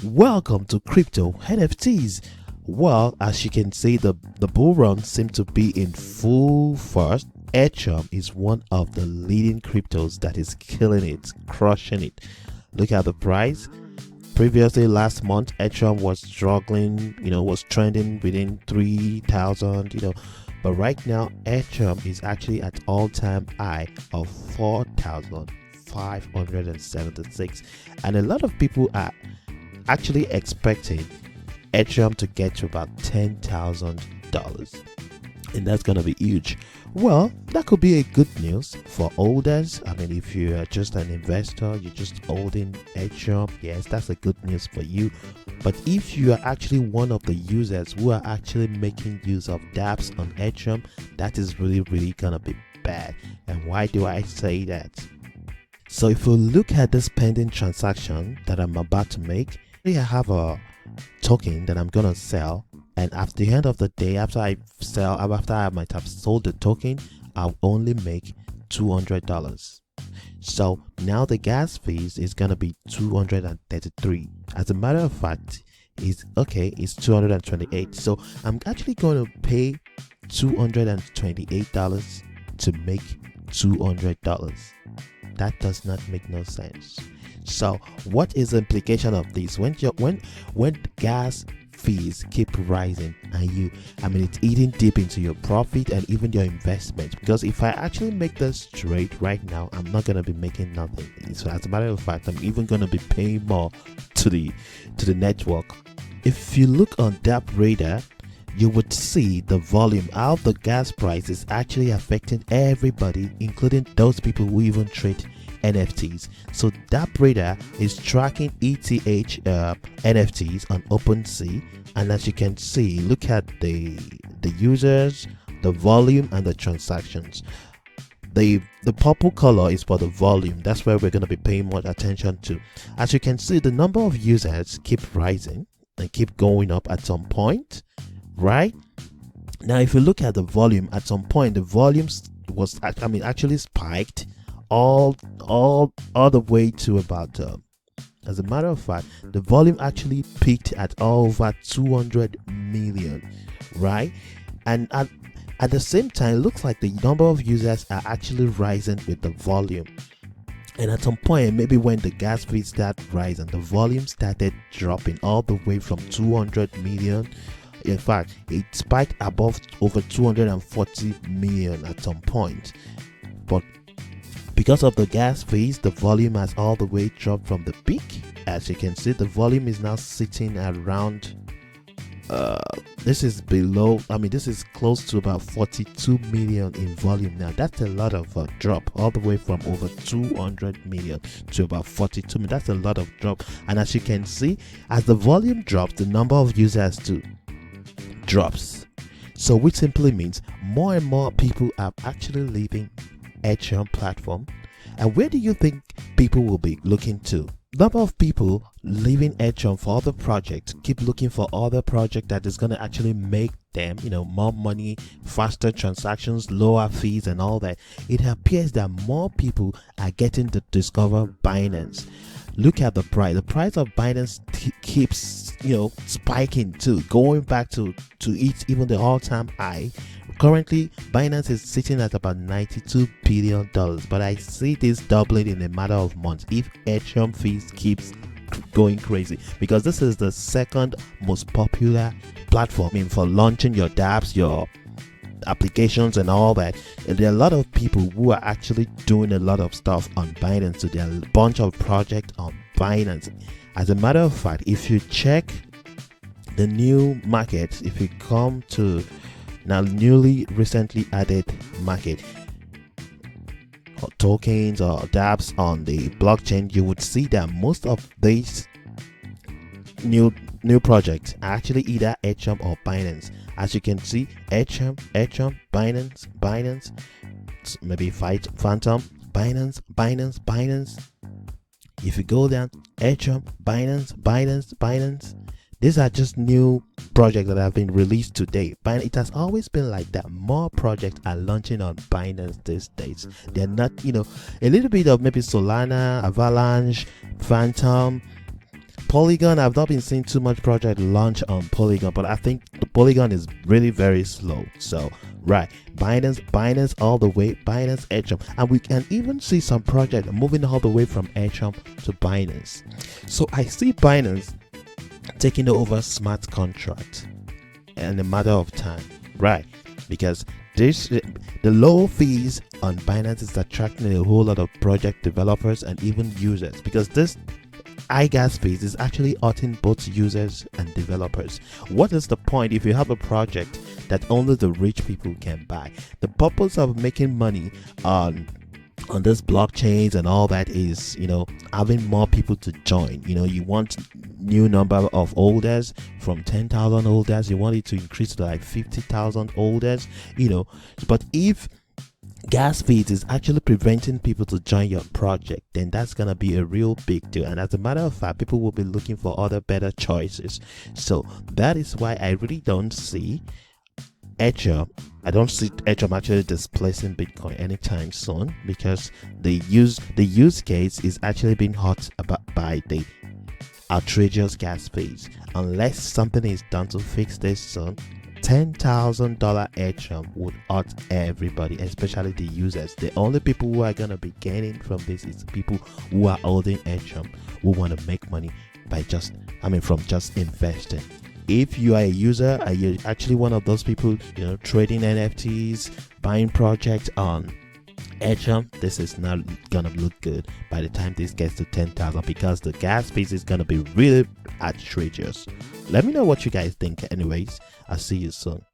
Welcome to Crypto NFTs. Well, as you can see, the bull run seems to be in full force. Ethereum is one of the leading cryptos that is killing it, crushing it. Look at the price. Previously, last month, Ethereum was struggling, was trending within 3,000, but right now, Ethereum is actually at all-time high of 4,576, and a lot of people are actually expecting Ethereum to get to about $10,000, and that's gonna be huge. Well, that could be a good news for holders. I mean, if you are just an investor, you're just holding Ethereum, yes, that's a good news for you. But if you are actually one of the users who are actually making use of dapps on Ethereum, that is really gonna be bad. And why do I say that? So if we look at this pending transaction that I'm about to make, I have a token that I'm gonna sell, and at the end of the day, after I might have sold the token, I'll only make $200. So now the gas fees is gonna be 233. As a matter of fact, it's 228. So I'm actually going to pay $228 to make $200. That does not make no sense. So what is the implication of this? When gas fees keep rising and it's eating deep into your profit and even your investment, because if I actually make this trade right now, I'm not going to be making nothing. So as a matter of fact, I'm even going to be paying more to the network. If you look on Dapp radar, you would see the volume, how the gas price is actually affecting everybody, including those people who even trade NFTs. So Dapp radar is tracking ETH NFTs on OpenSea, and as you can see, look at the users, the volume, and the transactions. The purple color is for the volume. That's where we're going to be paying more attention to. As you can see, the number of users keep rising and keep going up at some point, right? Now if you look at the volume, at some point the volume was actually spiked all the way to about as a matter of fact, the volume actually peaked at over 200 million, right? And at the same time, it looks like the number of users are actually rising with the volume. And at some point, maybe when the gas fees start rising, the volume started dropping all the way from 200 million. In fact, it spiked above over 240 million at some point. But because of the gas fees, the volume has all the way dropped from the peak. As you can see, the volume is now sitting around this is close to about 42 million in volume now. That's a lot of drop, all the way from over 200 million to about 42 million. That's a lot of drop. And as you can see, as the volume drops, the number of users too drops. So which simply means more and more people are actually leaving Ethereum platform. And where do you think people will be looking to? Number of people leaving Ethereum for other projects, keep looking for other project that is going to actually make them more money, faster transactions, lower fees, and all that. It appears that more people are getting to discover Binance. Look at the price. The price of Binance keeps spiking too, going back to its even the all-time high. Currently, Binance is sitting at about $92 billion, but I see this doubling in a matter of months if Ethereum fees keeps going crazy, because this is the second most popular platform for launching your dapps, your applications, and all that. And there are a lot of people who are actually doing a lot of stuff on Binance. So there are a bunch of projects on Binance. As a matter of fact, if you check the new market, if you come to now newly recently added market or tokens or dapps on the blockchain, you would see that most of these new projects are actually either Ethereum or Binance. As you can see, Ethereum, Binance, maybe Phantom, Binance. If you go down, Ethereum, Binance. These are just new projects that have been released today. But it has always been like that. More projects are launching on Binance these days. They're not, a little bit of maybe Solana, Avalanche, Phantom, Polygon, I've not been seeing too much project launch on Polygon, but I think the Polygon is really very slow. So right, Binance all the way, Binance Ethereum, and we can even see some project moving all the way from Ethereum to Binance. So I see Binance taking over smart contract in a matter of time, right? Because the low fees on Binance is attracting a whole lot of project developers and even users, because this high gas fees is actually hurting both users and developers. What is the point if you have a project that only the rich people can buy? The purpose of making money on this blockchains and all that is, having more people to join. You want new number of holders from 10,000 holders, you want it to increase to like 50,000 holders, but if gas fees is actually preventing people to join your project, then that's gonna be a real big deal. And as a matter of fact, people will be looking for other better choices. So that is why I really don't see Ethereum actually displacing Bitcoin anytime soon, because the use case is actually being hurt by the outrageous gas fees. Unless something is done to fix this soon, $10,000 Ethereum would hurt everybody, especially the users. The only people who are gonna be gaining from this is people who are holding Ethereum, who want to make money from just investing. If you are a user, are you actually one of those people, trading NFTs, buying projects on Ethereum, this is not gonna look good by the time this gets to 10,000, because the gas fees is gonna be really outrageous. Let me know what you guys think. Anyways, I'll see you soon.